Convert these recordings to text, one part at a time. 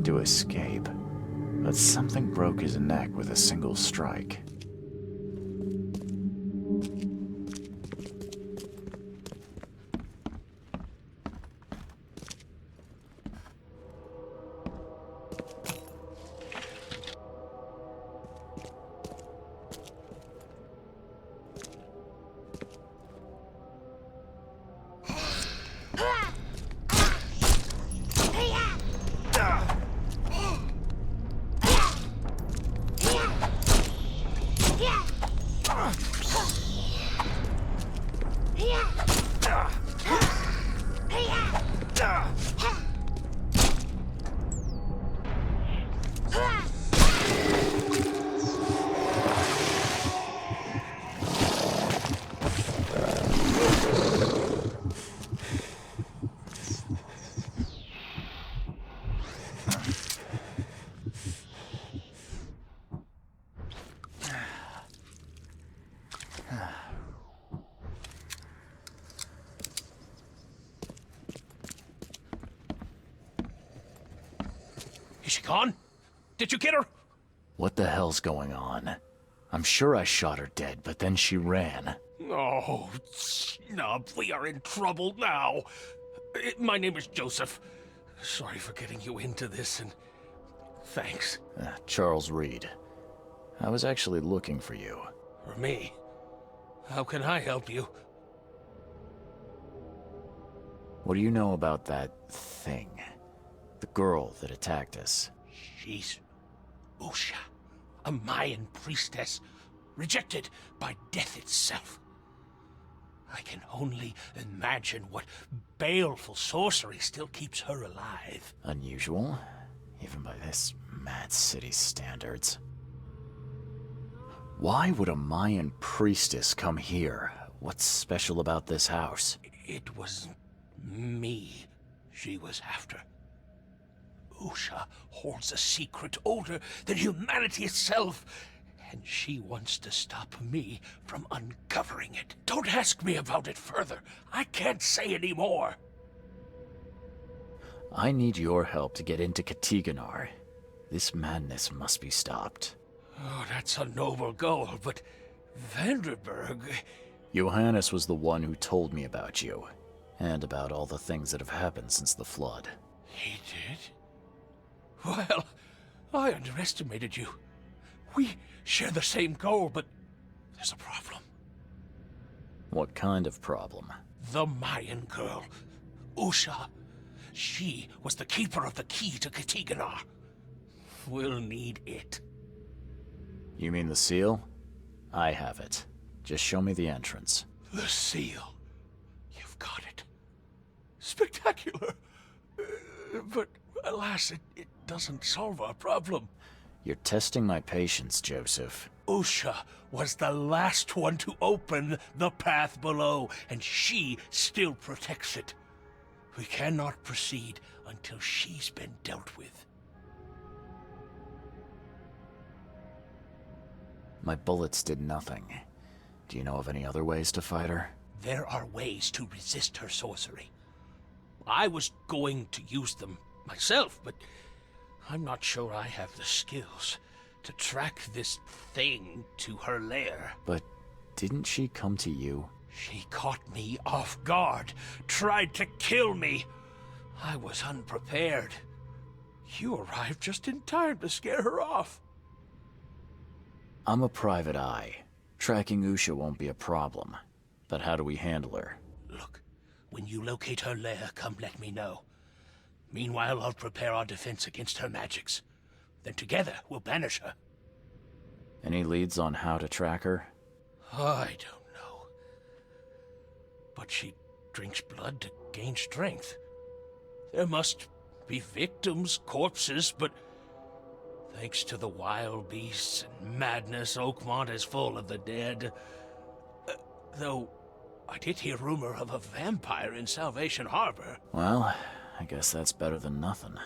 tried to escape, but something broke his neck with a single strike. Is she gone? Did you get her? What the hell's going on? I'm sure I shot her dead, but then she ran. Oh, snub, we are in trouble now. My name is Joseph. Sorry for getting you into this, and thanks. Charles Reed. I was actually looking for you. For me? How can I help you? What do you know about that thing? The girl that attacked us. She's Usha, a Mayan priestess, rejected by death itself. I can only imagine what baleful sorcery still keeps her alive. Unusual, even by this mad city's standards. Why would a Mayan priestess come here? What's special about this house? It was me she was after. Usha holds a secret older than humanity itself, and she wants to stop me from uncovering it. Don't ask me about it further. I can't say any more. I need your help to get into Katiganar. This madness must be stopped. Oh, that's a noble goal, but Vanderberg... Johannes was the one who told me about you, and about all the things that have happened since the flood. He did? Well, I underestimated you. We share the same goal, but there's a problem. What kind of problem? The Mayan girl, Usha. She was the keeper of the key to Katiganar. We'll need it. You mean the seal? I have it. Just show me the entrance. The seal. You've got it. Spectacular. But alas, it doesn't solve our problem. You're testing my patience, Joseph. Usha was the last one to open the path below, and she still protects it. We cannot proceed until she's been dealt with. My bullets did nothing. Do you know of any other ways to fight her? There are ways to resist her sorcery. I was going to use them myself, but I'm not sure I have the skills to track this thing to her lair. But didn't she come to you? She caught me off guard, tried to kill me. I was unprepared. You arrived just in time to scare her off. I'm a private eye. Tracking Usha won't be a problem. But how do we handle her? Look, when you locate her lair, come let me know. Meanwhile, I'll prepare our defense against her magics. Then together, we'll banish her. Any leads on how to track her? I don't know. But she drinks blood to gain strength. There must be victims, corpses, but thanks to the wild beasts and madness, Oakmont is full of the dead. Though, I did hear rumor of a vampire in Salvation Harbor. Well, I guess that's better than nothing.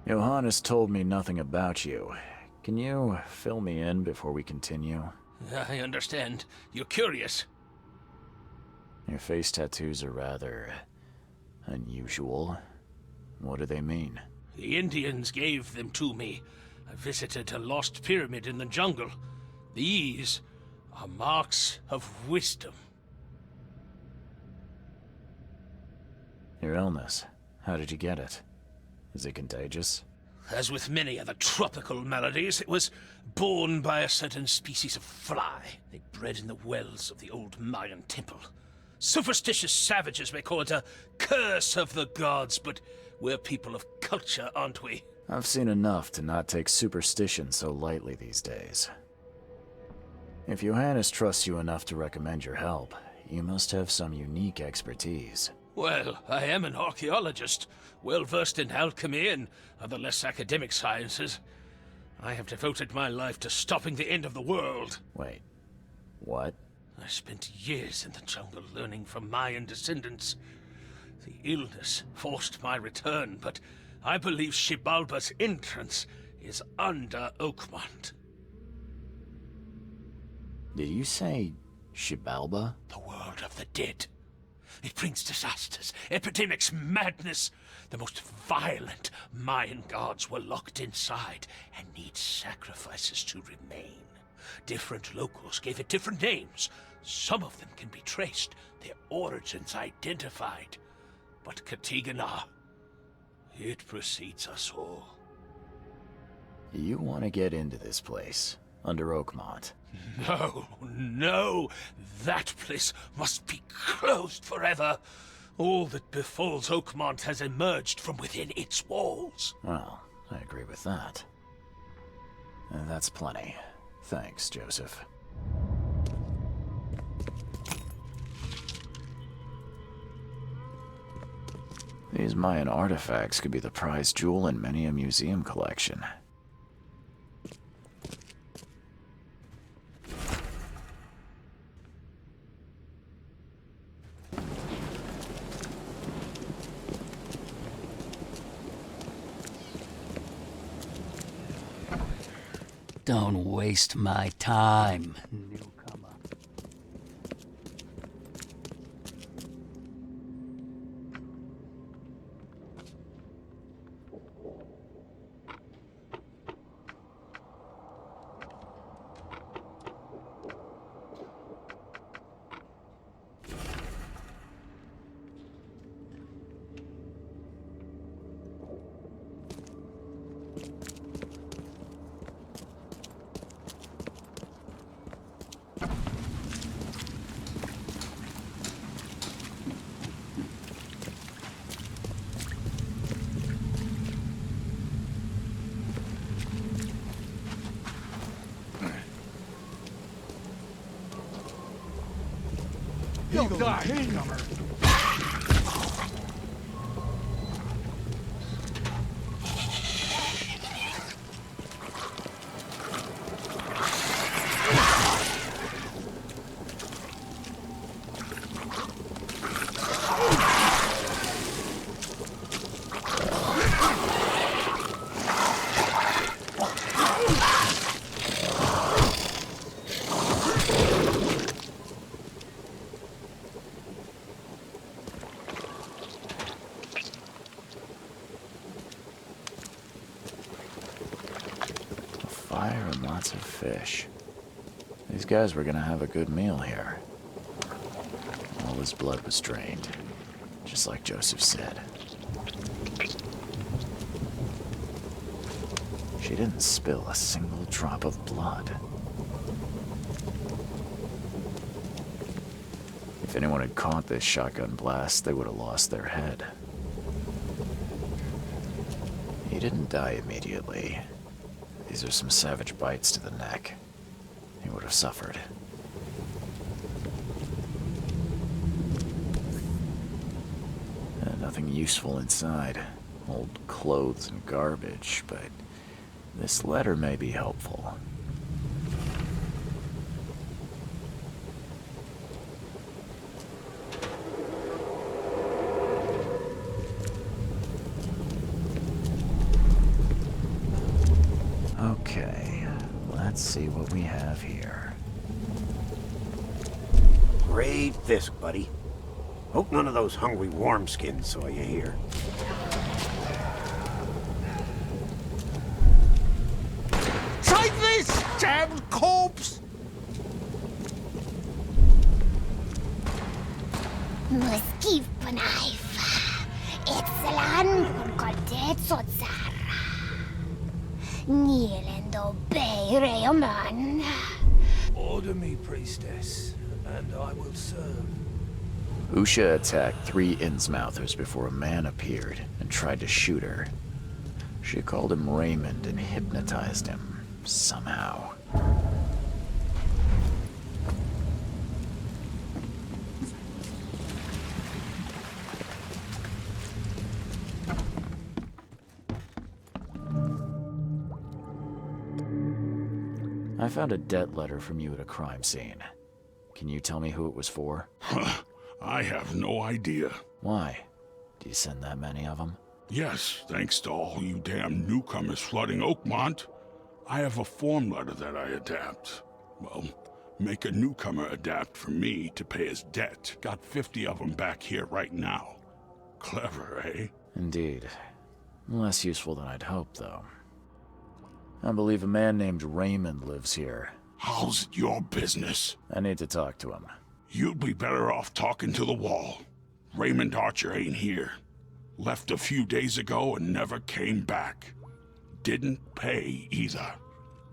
Johannes told me nothing about you. Can you fill me in before we continue? I understand. You're curious. Your face tattoos are rather unusual. What do they mean? The Indians gave them to me. I visited a lost pyramid in the jungle. These are marks of wisdom. Your illness. How did you get it? Is it contagious? As with many other tropical maladies, it was borne by a certain species of fly. They bred in the wells of the old Mayan temple. Superstitious savages may call it a curse of the gods, but we're people of culture, aren't we? I've seen enough to not take superstition so lightly these days. If Johannes trusts you enough to recommend your help, you must have some unique expertise. Well, I am an archaeologist, well-versed in alchemy and other less academic sciences. I have devoted my life to stopping the end of the world. Wait, what? I spent years in the jungle learning from Mayan descendants. The illness forced my return, but I believe Xibalba's entrance is under Oakmont. Did you say Xibalba? The world of the dead. It brings disasters, epidemics, madness. The most violent Mayan gods were locked inside and need sacrifices to remain. Different locals gave it different names. Some of them can be traced, their origins identified. But Katigana, it precedes us all. You want to get into this place, under Oakmont? No. That place must be closed forever. All that befalls Oakmont has emerged from within its walls. Well, I agree with that. And that's plenty. Thanks, Joseph. These Mayan artifacts could be the prized jewel in many a museum collection. Don't waste my time, newcomer. You'll die, newcomer. Fire and lots of fish. These guys were gonna have a good meal here. All his blood was drained, just like Joseph said. She didn't spill a single drop of blood. If anyone had caught this shotgun blast, they would have lost their head. He didn't die immediately. These are some savage bites to the neck. He would have suffered. Nothing useful inside. Old clothes and garbage, but this letter may be helpful. Okay, let's see what we have here. Great fisk, buddy. Hope none of those hungry wormskins saw you here. damn corpse! Muskif Panaif. Excelan Concordet Sotsara. Nielendo Bay Reoman. Order me, priestess, and I will serve. Usha attacked 3 Innsmouthers before a man appeared and tried to shoot her. She called him Raymond and hypnotized him, somehow. I found a debt letter from you at a crime scene. Can you tell me who it was for? I have no idea. Why? Do you send that many of them? Yes, thanks to all you damn newcomers flooding Oakmont, I have a form letter that I adapt. Well, make a newcomer adapt for me to pay his debt. Got 50 of them back here right now. Clever, eh? Indeed. Less useful than I'd hoped, though. I believe a man named Raymond lives here. How's it your business? I need to talk to him. You'd be better off talking to the wall. Raymond Archer ain't here. Left a few days ago and never came back. Didn't pay either.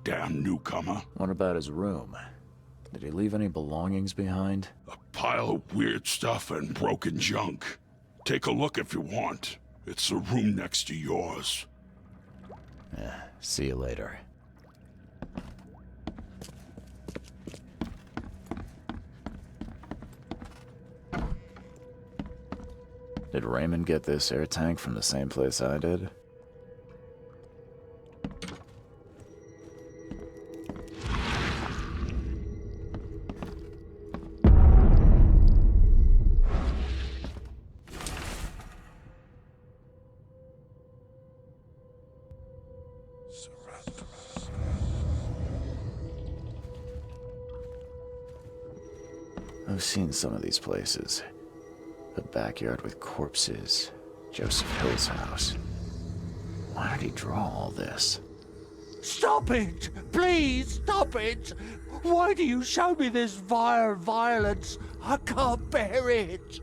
Damn newcomer. What about his room? Did he leave any belongings behind? A pile of weird stuff and broken junk. Take a look if you want. It's the room next to yours. See you later. Did Raymond get this air tank from the same place I did? I've seen some of these places. A backyard with corpses. Joseph Hill's house. Why did he draw all this? Stop it! Please, stop it! Why do you show me this vile violence? I can't bear it!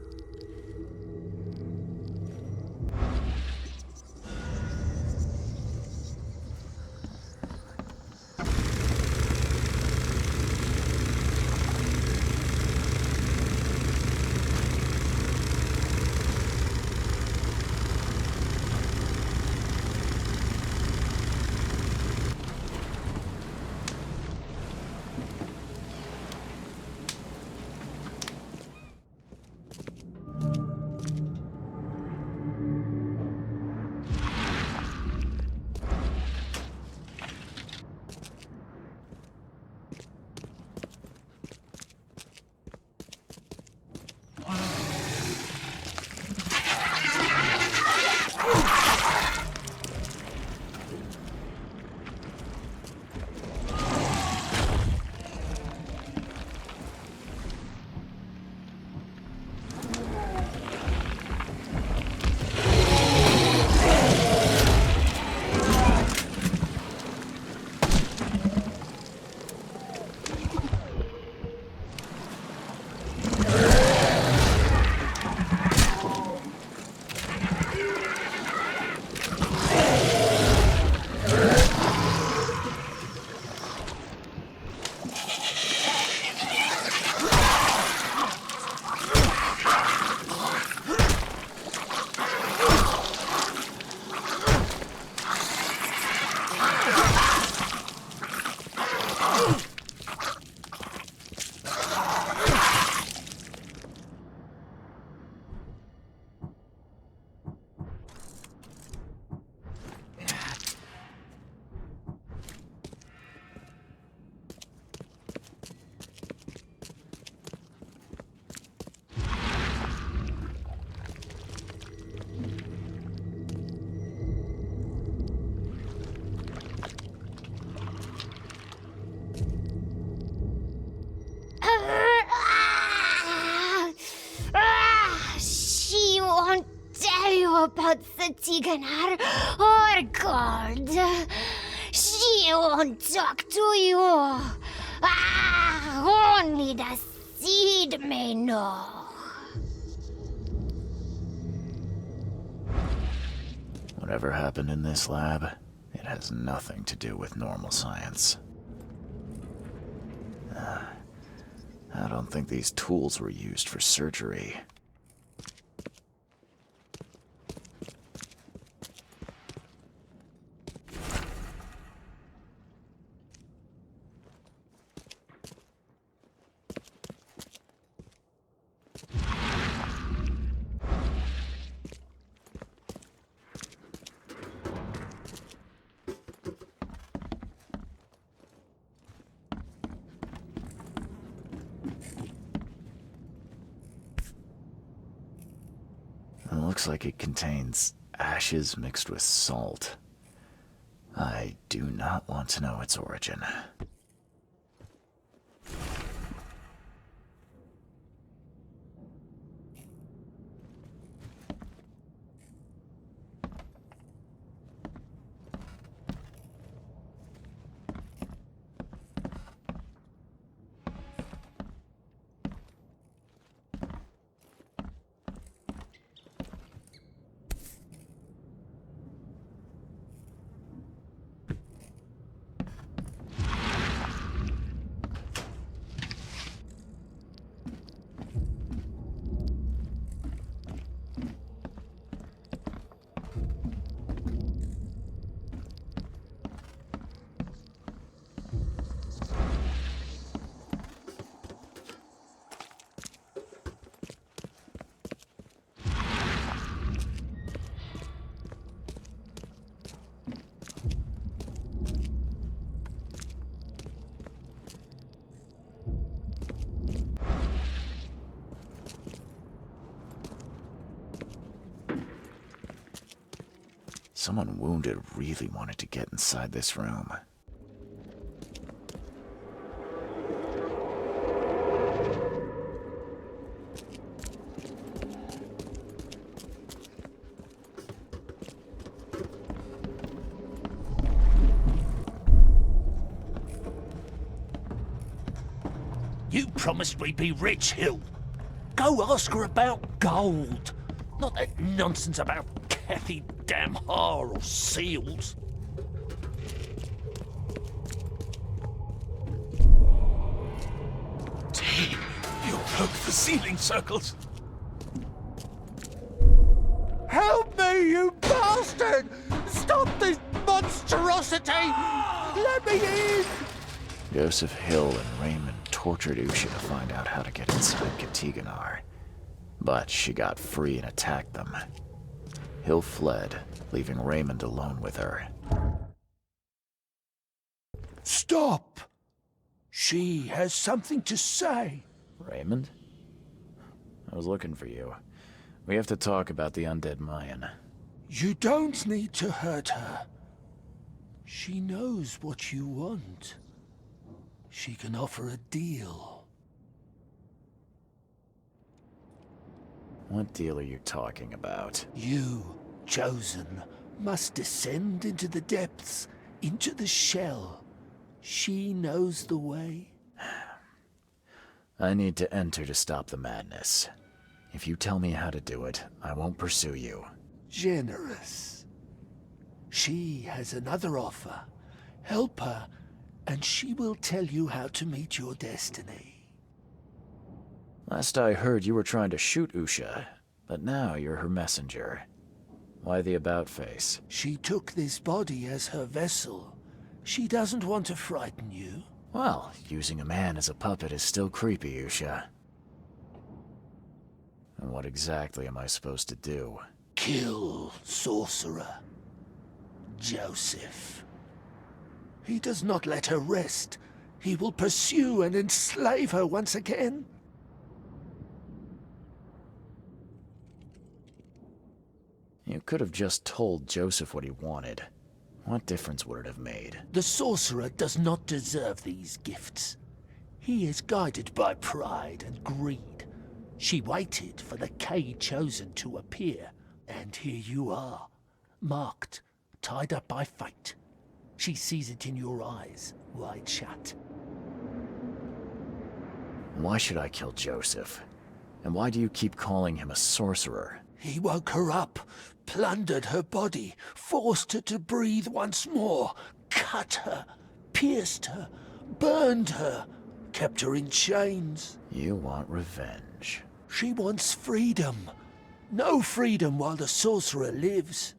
She won't tell you about Satiganar or gold. She I won't talk to you. Only the seed may know. Whatever happened in this lab, it has nothing to do with normal science. I don't think these tools were used for surgery. It looks like it contains ashes mixed with salt. I do not want to know its origin. Someone wounded really wanted to get inside this room. You promised we'd be rich, Hill. Go ask her about gold. Not that nonsense about Kathy Damhar or seals. Damn, you broke the ceiling circles. Help me, you bastard! Stop this monstrosity! Let me in! Joseph Hill and Raymond tortured Usha to find out how to get inside Katiganar. But she got free and attacked them. Hill fled, leaving Raymond alone with her. Stop! She has something to say. Raymond? I was looking for you. We have to talk about the undead Mayan. You don't need to hurt her. She knows what you want. She can offer a deal. What deal are you talking about? You, chosen, must descend into the depths, into the shell. She knows the way. I need to enter to stop the madness. If you tell me how to do it, I won't pursue you. Generous. She has another offer. Help her, and she will tell you how to meet your destiny. Last I heard, you were trying to shoot Usha, but now you're her messenger. Why the about-face? She took this body as her vessel. She doesn't want to frighten you. Well, using a man as a puppet is still creepy, Usha. And what exactly am I supposed to do? Kill sorcerer Joseph. He does not let her rest. He will pursue and enslave her once again. You could have just told Joseph what he wanted. What difference would it have made? The sorcerer does not deserve these gifts. He is guided by pride and greed. She waited for the K chosen to appear, and here you are, marked, tied up by fate. She sees it in your eyes, wide shut. Why should I kill Joseph? And why do you keep calling him a sorcerer? He woke her up, plundered her body, forced her to breathe once more, cut her, pierced her, burned her, kept her in chains. You want revenge. She wants freedom. No freedom while the sorcerer lives.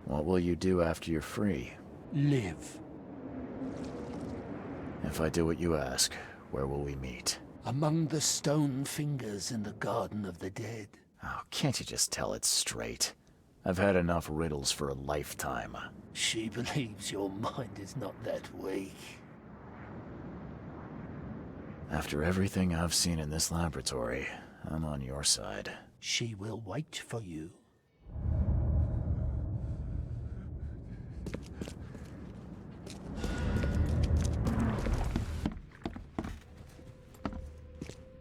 What will you do after you're free? Live. If I do what you ask, where will we meet? Among the stone fingers in the Garden of the Dead. Oh, can't you just tell it straight? I've had enough riddles for a lifetime. She believes your mind is not that weak. After everything I've seen in this laboratory, I'm on your side. She will wait for you.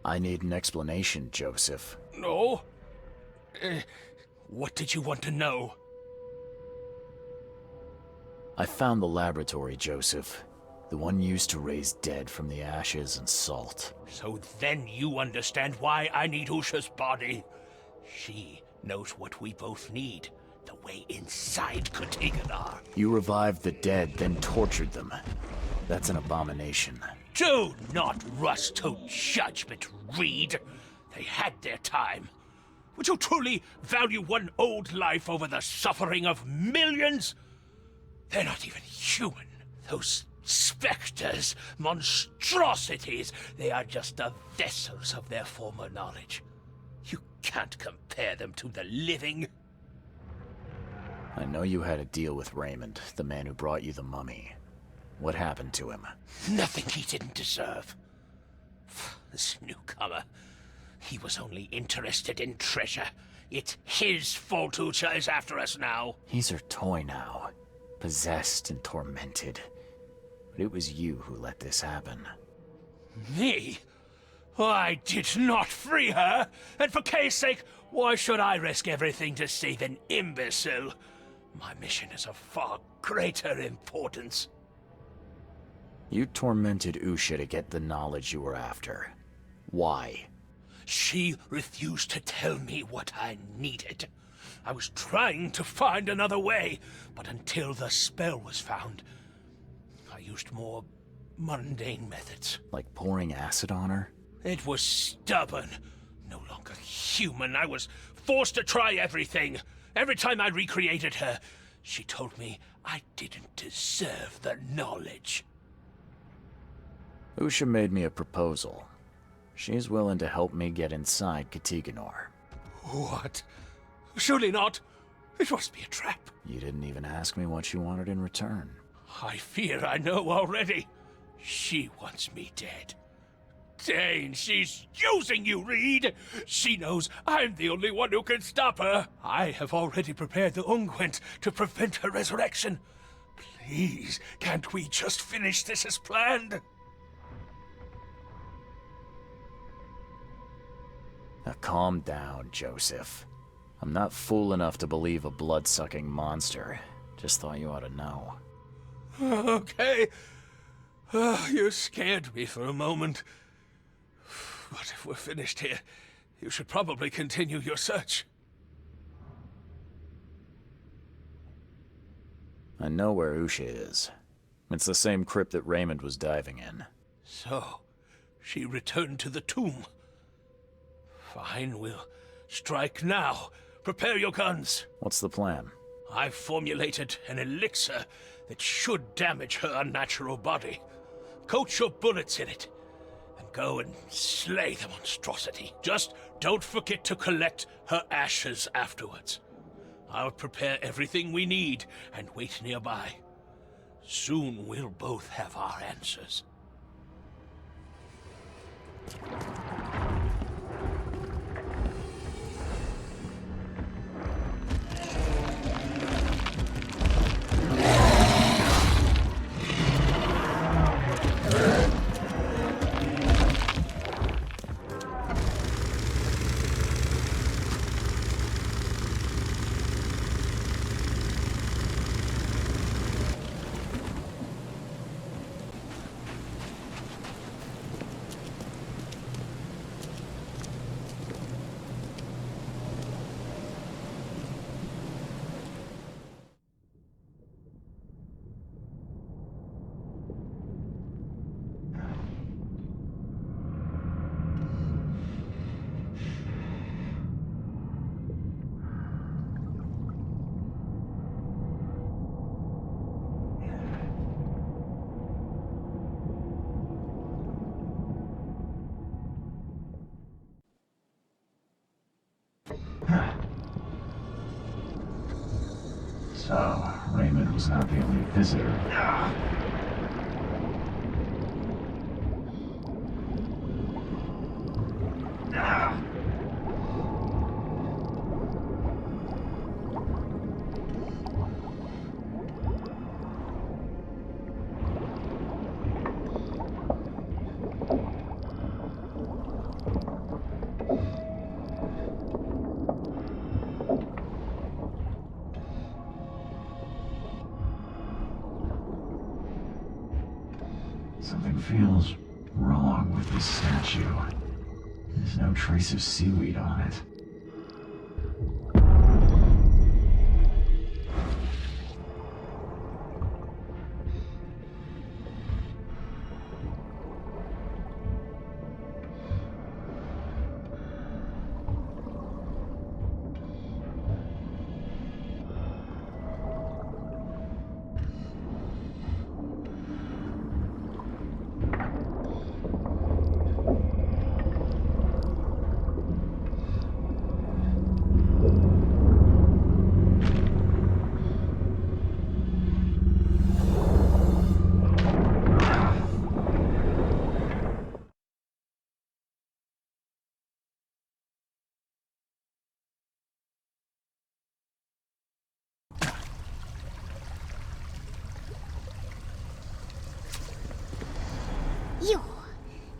I need an explanation, Joseph. No? What did you want to know? I found the laboratory, Joseph. The one used to raise dead from the ashes and salt. So then you understand why I need Usha's body. She knows what we both need. The way inside Katiganar. You revived the dead, then tortured them. That's an abomination. Do not rush to judgment, Reed. They had their time. Would you truly value one old life over the suffering of millions? They're not even human. Those specters, monstrosities, they are just the vessels of their former knowledge. You can't compare them to the living. I know you had a deal with Raymond, the man who brought you the mummy. What happened to him? Nothing he didn't deserve. This newcomer, he was only interested in treasure. It's his fault Usha is after us now. He's her toy now, possessed and tormented. But it was you who let this happen. Me? I did not free her, and for Kay's sake, why should I risk everything to save an imbecile? My mission is of far greater importance. You tormented Usha to get the knowledge you were after. Why? She refused to tell me what I needed. I was trying to find another way, but until the spell was found, I used more mundane methods. Like pouring acid on her? It was stubborn, no longer human. I was forced to try everything. Every time I recreated her, she told me I didn't deserve the knowledge. Usha made me a proposal. She's willing to help me get inside Katiganar. What? Surely not. It must be a trap. You didn't even ask me what she wanted in return. I fear I know already. She wants me dead. Dane, she's using you, Reed! She knows I'm the only one who can stop her. I have already prepared the unguent to prevent her resurrection. Please, can't we just finish this as planned? Now calm down, Joseph. I'm not fool enough to believe a blood-sucking monster. Just thought you ought to know. Okay. You scared me for a moment. But if we're finished here, you should probably continue your search. I know where Usha is. It's the same crypt that Raymond was diving in. So, she returned to the tomb. Fine, we'll strike now. Prepare your guns. What's the plan? I've formulated an elixir that should damage her unnatural body. Coat your bullets in it, and go and slay the monstrosity. Just don't forget to collect her ashes afterwards. I'll prepare everything we need and wait nearby. Soon we'll both have our answers. So, Raymond was not the only visitor. Something feels wrong with this statue. There's no trace of seaweed on it.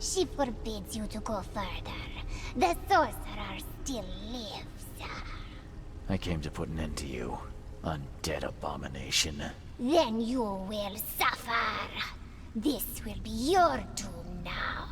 She forbids you to go further. The sorcerer still lives. I came to put an end to you, undead abomination. Then you will suffer. This will be your doom now.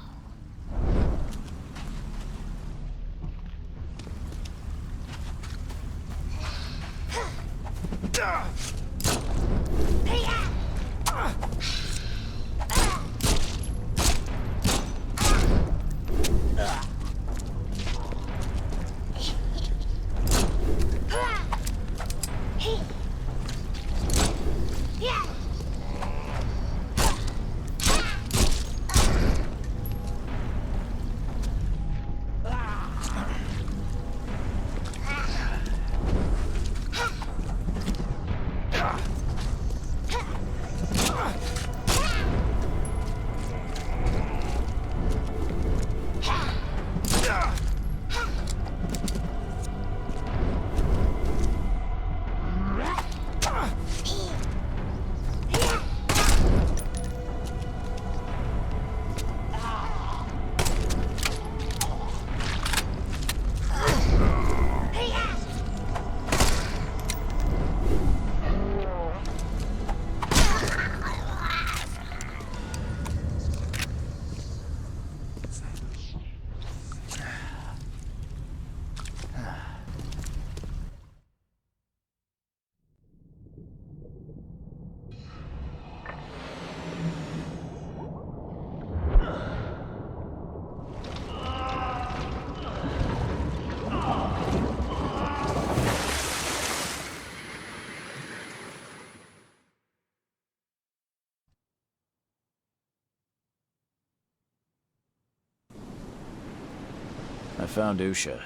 I found Usha.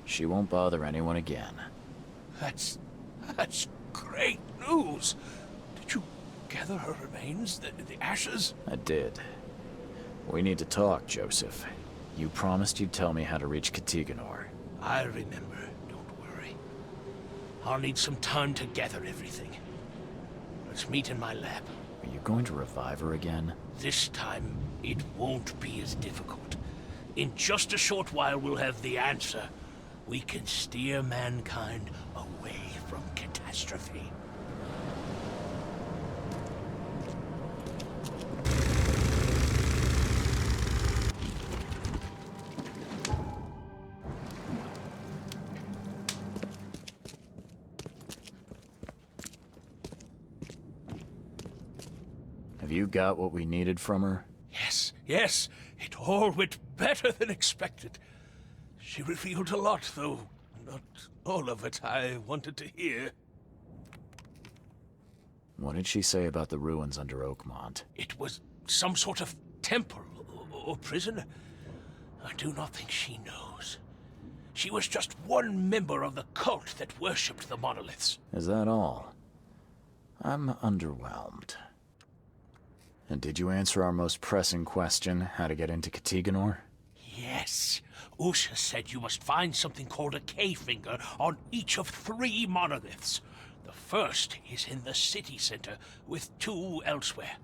She won't bother anyone again. That's great news. Did you gather her remains, the ashes? I did. We need to talk, Joseph. You promised you'd tell me how to reach Katiganor. I'll remember, don't worry. I'll need some time to gather everything. Let's meet in my lab. Are you going to revive her again? This time, it won't be as difficult. In just a short while, we'll have the answer. We can steer mankind away from catastrophe. Have you got what we needed from her? Yes, it all went better than expected. She revealed a lot, though not all of it I wanted to hear. What did she say about the ruins under Oakmont? It was some sort of temple or prison. I do not think she knows. She was just one member of the cult that worshipped the monoliths. Is that all? I'm underwhelmed. And did you answer our most pressing question, how to get into Katiganor? Yes. Usha said you must find something called a K-finger on each of 3 monoliths. The first is in the city center, with 2 elsewhere.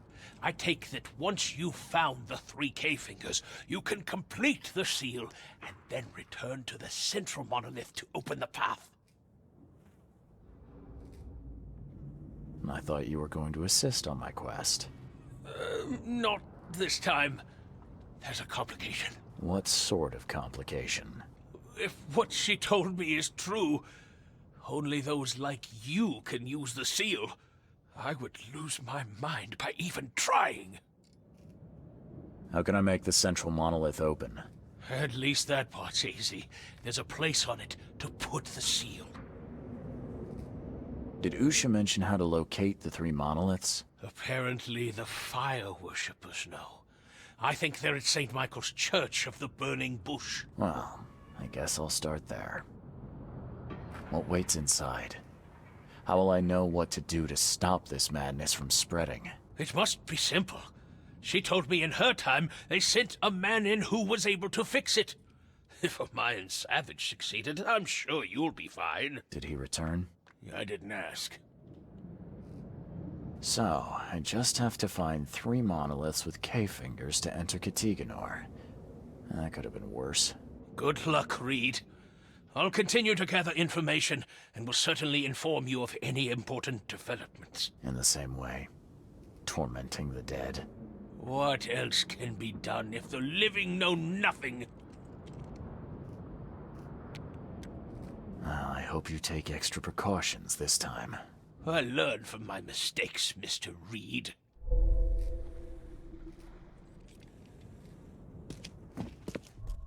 I take that once you've found the 3 K-fingers, you can complete the seal, and then return to the central monolith to open the path. I thought you were going to assist on my quest. Not this time. There's a complication. What sort of complication? If what she told me is true, only those like you can use the seal. I would lose my mind by even trying. How can I make the central monolith open? At least that part's easy. There's a place on it to put the seal. Did Usha mention how to locate the 3 monoliths? Apparently the fire worshippers know. I think they're at St. Michael's Church of the Burning Bush. Well, I guess I'll start there. What waits inside? How will I know what to do to stop this madness from spreading? It must be simple. She told me in her time they sent a man in who was able to fix it. If a Mayan savage succeeded, I'm sure you'll be fine. Did he return? I didn't ask. So, I just have to find 3 monoliths with K-fingers to enter Katiganor. That could have been worse. Good luck, Reed. I'll continue to gather information, and will certainly inform you of any important developments. In the same way, tormenting the dead. What else can be done if the living know nothing? I hope you take extra precautions this time. I learned from my mistakes, Mr. Reed.